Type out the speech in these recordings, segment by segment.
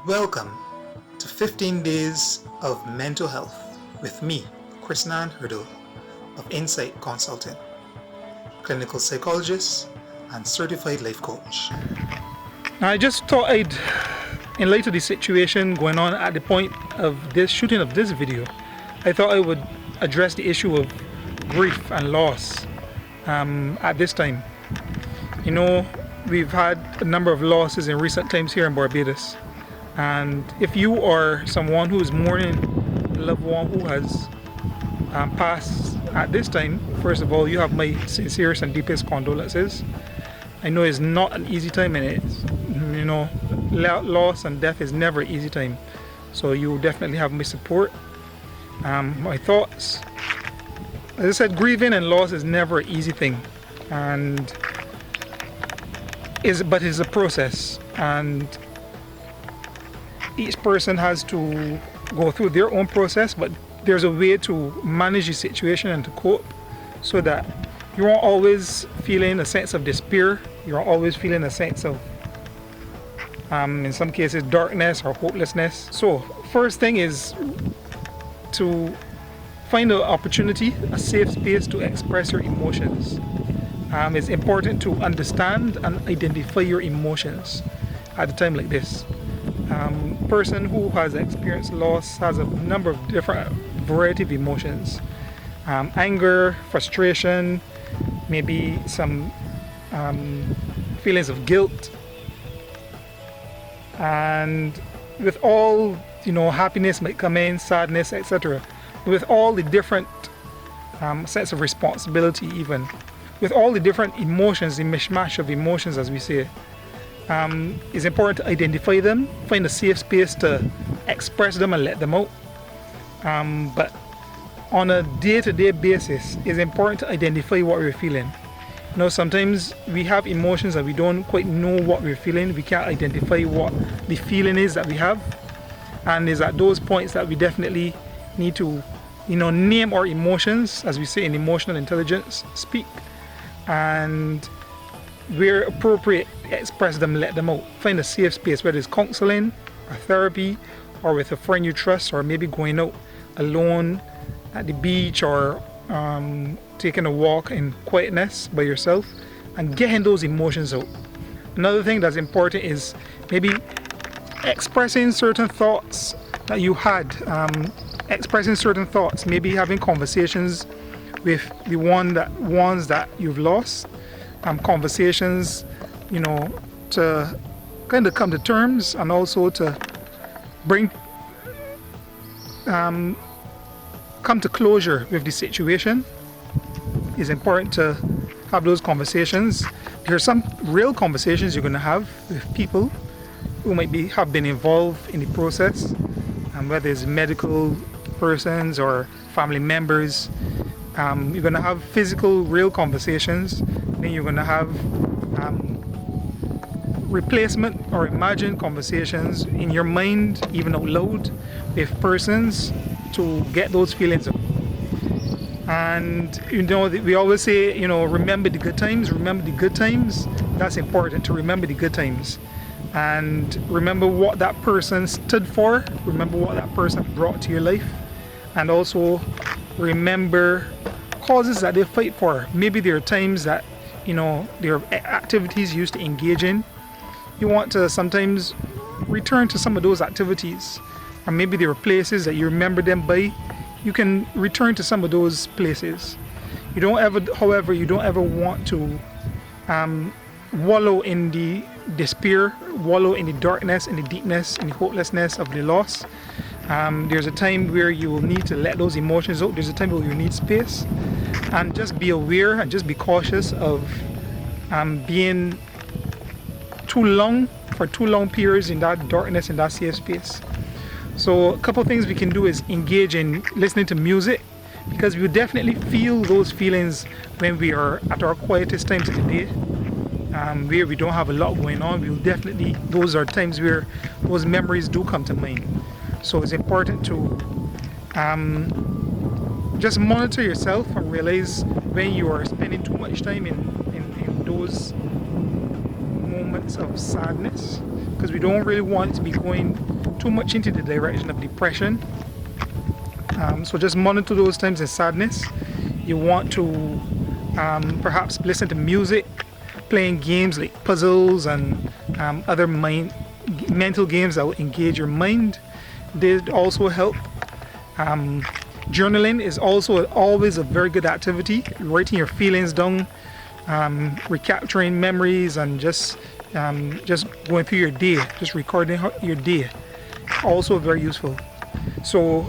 Welcome to 15 Days of Mental Health with me, Krisnan Hurdle of Insight Consulting, clinical psychologist and certified life coach. I just thought in light of the situation going on at the point of this shooting of this video, I thought I would address the issue of grief and loss at this time. You know, we've had a number of losses in recent times here in Barbados. And if you are someone who is mourning a loved one who has passed at this time, first of all, you have my sincerest and deepest condolences. I know it's not an easy time, and it's, you know, loss and death is never an easy time. So you definitely have my support. My thoughts. As I said, grieving and loss is never an easy thing, but it's a process, and each person has to go through their own process, but there's a way to manage the situation and to cope so that you aren't always feeling a sense of despair, you're always feeling a sense of, in some cases, darkness or hopelessness. So, first thing is to find an opportunity, a safe space to express your emotions. It's important to understand and identify your emotions at a time like this. Person who has experienced loss has a number of different variety of emotions. Anger, frustration, maybe some feelings of guilt. And with all, you know, happiness might come in, sadness, etc. With all the different sense of responsibility, even. With all the different emotions, the mishmash of emotions, as we say. It's important to identify them, find a safe space to express them and let them out. But on a day-to-day basis, it's important to identify what we're feeling. You know, sometimes we have emotions and we don't quite know what we're feeling. We can't identify what the feeling is that we have. And it's at those points that we definitely need to, you know, name our emotions, as we say in emotional intelligence speak. And where appropriate, express them, let them out. Find a safe space, whether it's counseling or therapy or with a friend you trust, or maybe going out alone at the beach or taking a walk in quietness by yourself and getting those emotions out. Another thing that's important is maybe expressing certain thoughts that you had, maybe having conversations with the ones that you've lost. Conversations, you know, to kind of come to terms and also to bring come to closure with the situation. It's important to have those conversations. There are some real conversations you're going to have with people who might have been involved in the process, and whether it's medical persons or family members. You're going to have physical, real conversations. Then you're going to have replacement or imagined conversations in your mind, even out loud, with persons to get those feelings out. And you know, we always say, you know, remember the good times, remember the good times. That's important, to remember the good times. And remember what that person stood for, remember what that person brought to your life. And also remember causes that they fight for. Maybe there are times that, you know, there are activities you used to engage in. You want to sometimes return to some of those activities. Or maybe there are places that you remember them by. You can return to some of those places. However, you don't ever want to wallow in the despair, wallow in the darkness, in the deepness, in the hopelessness of the loss. There's a time where you will need to let those emotions out. There's a time where you need space. And just be aware and just be cautious of being for too long periods in that darkness, in that safe space. So a couple of things we can do is engage in listening to music, because we will definitely feel those feelings when we are at our quietest times of the day, where we don't have a lot going on. Those are times where those memories do come to mind. So it's important to just monitor yourself and realize when you are spending too much time in those moments sense of sadness, because we don't really want to be going too much into the direction of depression. So just monitor those times of sadness. You want to perhaps listen to music, playing games like puzzles and other mental games that will engage your mind. They also help. Journaling is also always a very good activity. Writing your feelings down, recapturing memories, and just going through your day, just recording your day. Also very useful. So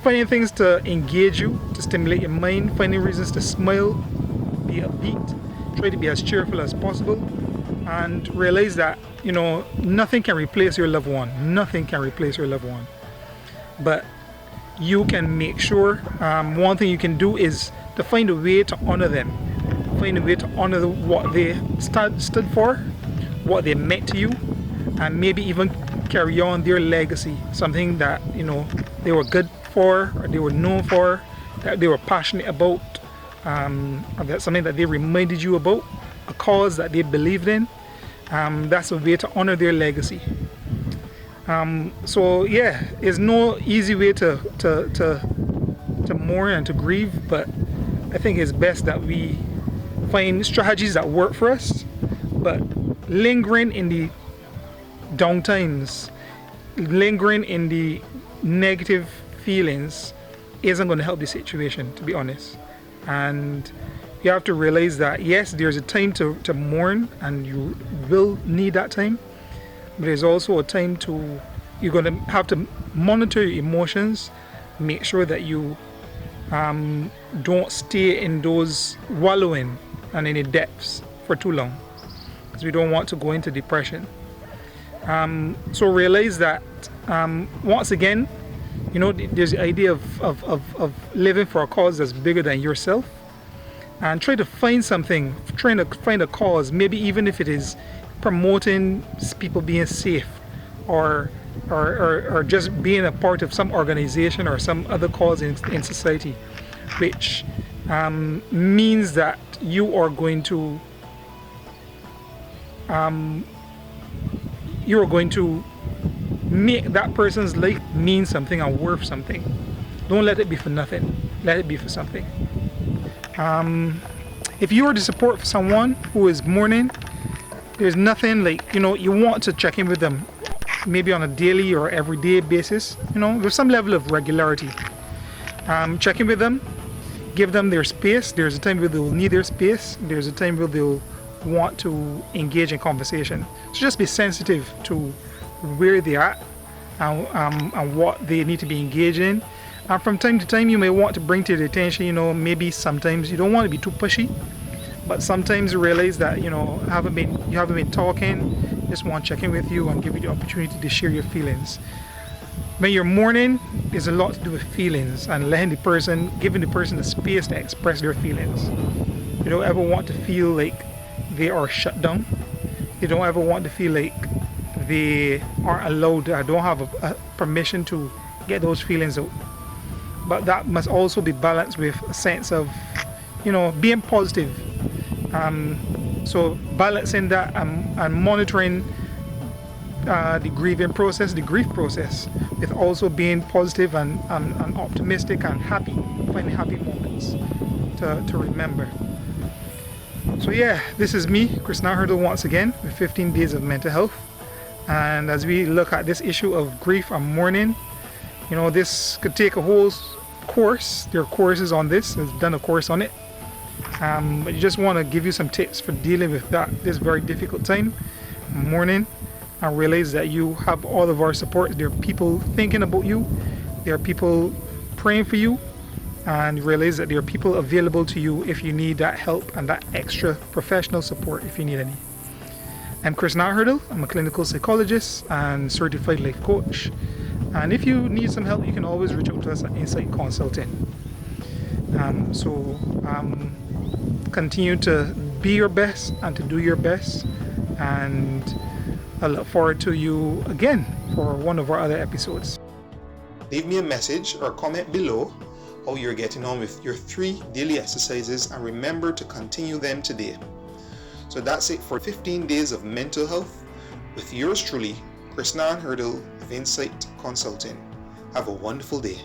finding things to engage you, to stimulate your mind, finding reasons to smile, be upbeat, try to be as cheerful as possible, and realize that, you know, nothing can replace your loved one. Nothing can replace your loved one. But you can make sure, one thing you can do is to find a way to honor them. Find a way to honor what they stood for, what they meant to you, and maybe even carry on their legacy. Something that, you know, they were good for, or they were known for, that they were passionate about, or that's something that they reminded you about, a cause that they believed in. That's a way to honor their legacy. So yeah, there's no easy way to mourn and to grieve, but I think it's best that we find strategies that work for us. But lingering in the downtimes, lingering in the negative feelings isn't going to help the situation, to be honest. And you have to realize that yes, there's a time to mourn, and you will need that time, but there's also a time you're going to have to monitor your emotions, make sure that you don't stay in those wallowing and in the depths for too long, because we don't want to go into depression. So realize that once again, you know, there's the idea of living for a cause that's bigger than yourself, and try to find something, trying to find a cause, maybe even if it is promoting people being safe, or just being a part of some organization or some other cause in society, which means that you are going to make that person's life mean something and worth something. Don't let it be for nothing. Let it be for something. If you are to support someone who is mourning, there's nothing like, you know, you want to check in with them, maybe on a daily or everyday basis, you know, with some level of regularity. Check in with them, give them their space. There's a time where they'll need their space. There's a time where they'll want to engage in conversation. So just be sensitive to where they are and what they need to be engaged in. And from time to time, you may want to bring to their attention, you know, maybe sometimes you don't want to be too pushy, but sometimes you realize that, you know, you haven't been talking, just want to check in with you and give you the opportunity to share your feelings. When you're mourning, there's a lot to do with feelings and giving the person the space to express their feelings. You don't ever want to feel like they are shut down. You don't ever want to feel like they aren't allowed, I don't have a permission to get those feelings out. But that must also be balanced with a sense of, you know, being positive. So balancing that and monitoring the grieving process, the grief process, with also being positive and optimistic and happy, finding happy moments to remember. So yeah, this is me, Krisnan Hurdle, once again with 15 Days of Mental Health. And as we look at this issue of grief and mourning, you know, this could take a whole course. There are courses on this. I've done a course on it. But you just want to give you some tips for dealing with this very difficult time, mourning, and realize that you have all of our support. There are people thinking about you. There are people praying for you. And realize that there are people available to you if you need that help and that extra professional support if you need any. I'm Krisnan Hurdle. I'm a clinical psychologist and certified life coach. And if you need some help, you can always reach out to us at Insight Consulting. Continue to be your best and to do your best. And I look forward to you again for one of our other episodes. Leave me a message or comment below how you're getting on with your 3 daily exercises, and remember to continue them today. So that's it for 15 days of mental health with yours truly, Krisnan Hurdle of Insight Consulting. Have a wonderful day.